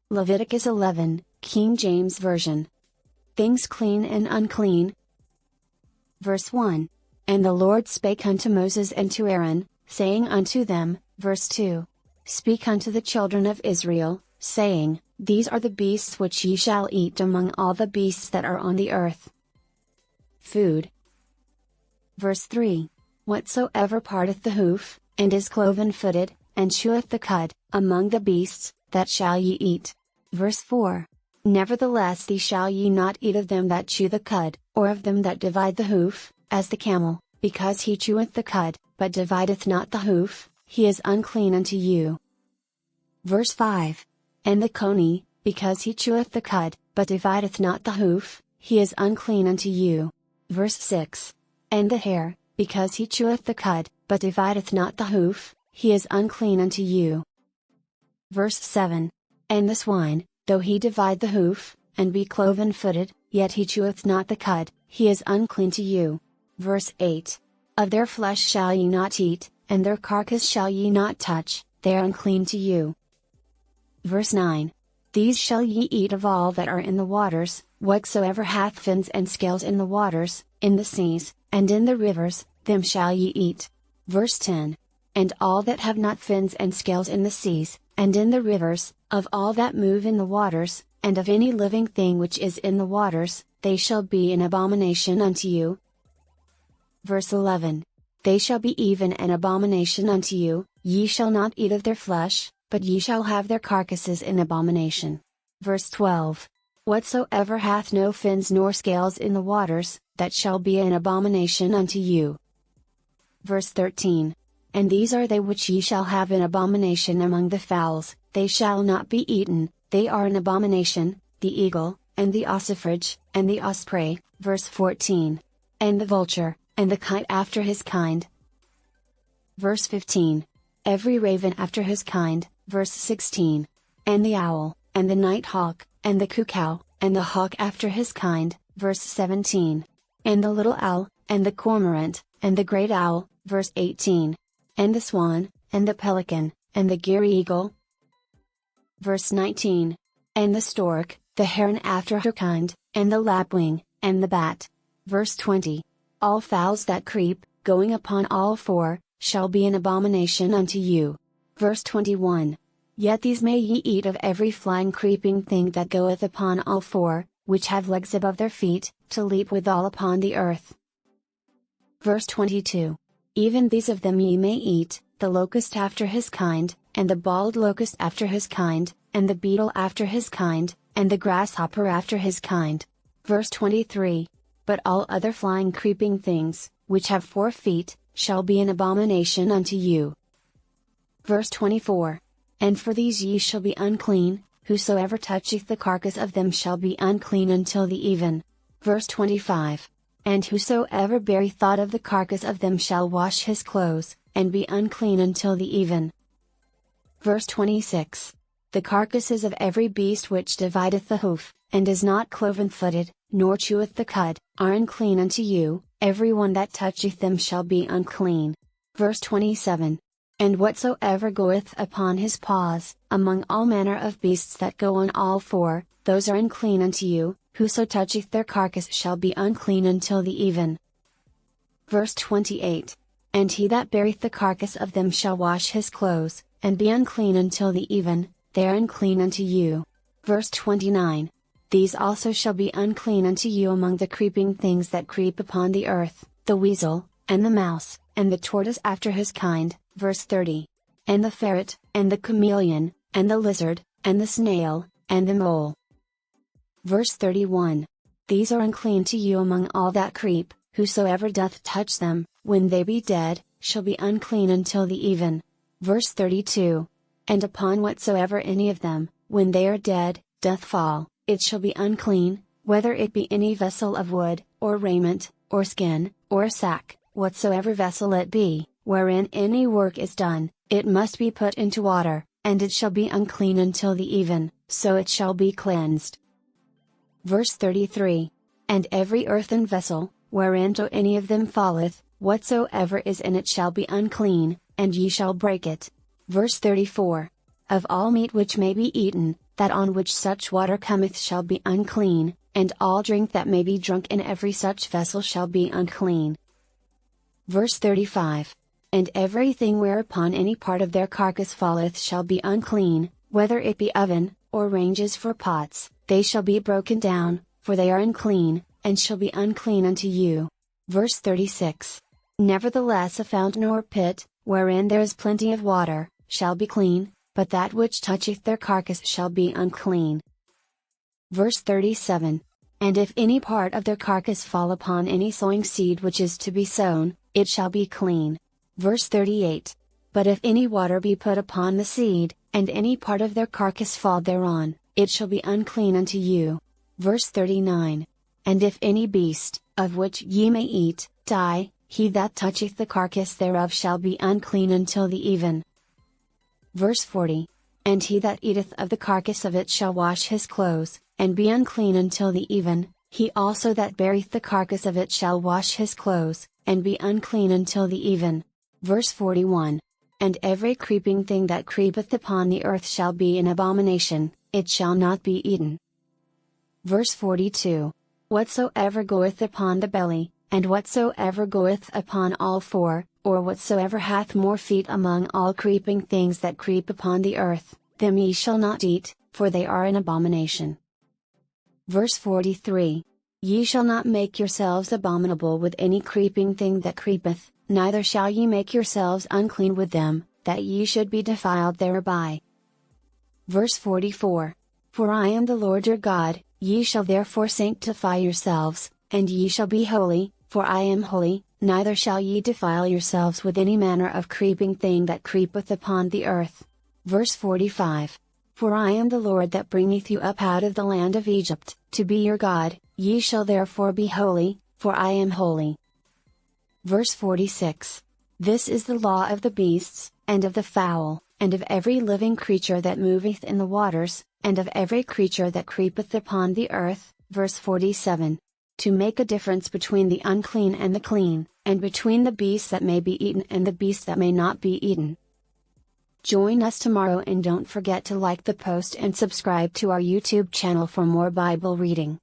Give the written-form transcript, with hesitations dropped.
Leviticus 11, King James Version. Things clean and unclean. Verse 1. And the Lord spake unto Moses and to Aaron, saying unto them, verse 2. Speak unto the children of Israel, saying, These are the beasts which ye shall eat among all the beasts that are on the earth. Food. Verse 3. Whatsoever parteth the hoof, and is cloven-footed, and cheweth the cud, among the beasts, that shall ye eat. Verse 4. Nevertheless these shall ye not eat of them that chew the cud, or of them that divide the hoof, as the camel, because he cheweth the cud, but divideth not the hoof, he is unclean unto you. Verse 5. And the coney, because he cheweth the cud, but divideth not the hoof, he is unclean unto you. Verse 6. And the hare, because he cheweth the cud, but divideth not the hoof, he is unclean unto you. Verse 7. And the swine, though he divide the hoof, and be cloven-footed, yet he cheweth not the cud, he is unclean to you. Verse 8. Of their flesh shall ye not eat, and their carcass shall ye not touch, they are unclean to you. Verse 9. These shall ye eat of all that are in the waters, whatsoever hath fins and scales in the waters, in the seas, and in the rivers, them shall ye eat. Verse 10. And all that have not fins and scales in the seas, and in the rivers, of all that move in the waters, and of any living thing which is in the waters, they shall be an abomination unto you. Verse 11. They shall be even an abomination unto you, ye shall not eat of their flesh, but ye shall have their carcasses in abomination. Verse 12. Whatsoever hath no fins nor scales in the waters, that shall be an abomination unto you. Verse 13. And these are they which ye shall have in abomination among the fowls, they shall not be eaten, they are an abomination, the eagle, and the ossifrage, and the osprey. Verse 14. And the vulture, and the kite after his kind. Verse 15. Every raven after his kind. Verse 16. And the owl, and the night hawk, and the cuckoo, and the hawk after his kind. Verse 17. And the little owl, and the cormorant, and the great owl. Verse 18. And the swan, and the pelican, and the gyre-eagle. Verse 19. And the stork, the heron after her kind, and the lapwing, and the bat. Verse 20. All fowls that creep, going upon all four, shall be an abomination unto you. Verse 21. Yet these may ye eat of every flying creeping thing that goeth upon all four, which have legs above their feet, to leap withal upon the earth. Verse 22. Even these of them ye may eat, the locust after his kind, and the bald locust after his kind, and the beetle after his kind, and the grasshopper after his kind. Verse 23. But all other flying creeping things, which have 4 feet, shall be an abomination unto you. Verse 24. And for these ye shall be unclean, whosoever toucheth the carcass of them shall be unclean until the even. Verse 25. And whosoever beareth thought of the carcass of them shall wash his clothes, and be unclean until the even. Verse 26. The carcasses of every beast which divideth the hoof, and is not cloven-footed, nor cheweth the cud, are unclean unto you, every one that toucheth them shall be unclean. Verse 27. And whatsoever goeth upon his paws, among all manner of beasts that go on all four, those are unclean unto you, whoso toucheth their carcass shall be unclean until the even. Verse 28. And he that beareth the carcass of them shall wash his clothes, and be unclean until the even, they are unclean unto you. Verse 29. These also shall be unclean unto you among the creeping things that creep upon the earth, the weasel, and the mouse, and the tortoise after his kind. Verse 30. And the ferret, and the chameleon, and the lizard, and the snail, and the mole. Verse 31. These are unclean to you among all that creep, whosoever doth touch them, when they be dead, shall be unclean until the even. Verse 32. And upon whatsoever any of them, when they are dead, doth fall, it shall be unclean, whether it be any vessel of wood, or raiment, or skin, or sack, whatsoever vessel it be, wherein any work is done, it must be put into water, and it shall be unclean until the even, so it shall be cleansed. Verse 33. And every earthen vessel, whereinto any of them falleth, whatsoever is in it shall be unclean, and ye shall break it. Verse 34. Of all meat which may be eaten, that on which such water cometh shall be unclean, and all drink that may be drunk in every such vessel shall be unclean. Verse 35. And everything whereupon any part of their carcass falleth shall be unclean, whether it be oven, or ranges for pots, they shall be broken down, for they are unclean, and shall be unclean unto you. Verse 36. Nevertheless a fountain or pit, wherein there is plenty of water, shall be clean, but that which toucheth their carcass shall be unclean. Verse 37. And if any part of their carcass fall upon any sowing seed which is to be sown, it shall be clean. Verse 38. But if any water be put upon the seed, and any part of their carcass fall thereon, it shall be unclean unto you. Verse 39. And if any beast, of which ye may eat, die, he that toucheth the carcass thereof shall be unclean until the even. Verse 40. And he that eateth of the carcass of it shall wash his clothes, and be unclean until the even, he also that beareth the carcass of it shall wash his clothes, and be unclean until the even. Verse 41. And every creeping thing that creepeth upon the earth shall be an abomination, it shall not be eaten. Verse 42. Whatsoever goeth upon the belly, and whatsoever goeth upon all four, or whatsoever hath more feet among all creeping things that creep upon the earth, them ye shall not eat, for they are an abomination. Verse 43. Ye shall not make yourselves abominable with any creeping thing that creepeth, neither shall ye make yourselves unclean with them, that ye should be defiled thereby. Verse 44. For I am the Lord your God, ye shall therefore sanctify yourselves, and ye shall be holy, for I am holy, neither shall ye defile yourselves with any manner of creeping thing that creepeth upon the earth. Verse 45. For I am the Lord that bringeth you up out of the land of Egypt, to be your God, ye shall therefore be holy, for I am holy. Verse 46. This is the law of the beasts, and of the fowl, and of every living creature that moveth in the waters, and of every creature that creepeth upon the earth. Verse 47. To make a difference between the unclean and the clean, and between the beasts that may be eaten and the beasts that may not be eaten. Join us tomorrow and don't forget to like the post and subscribe to our YouTube channel for more Bible reading.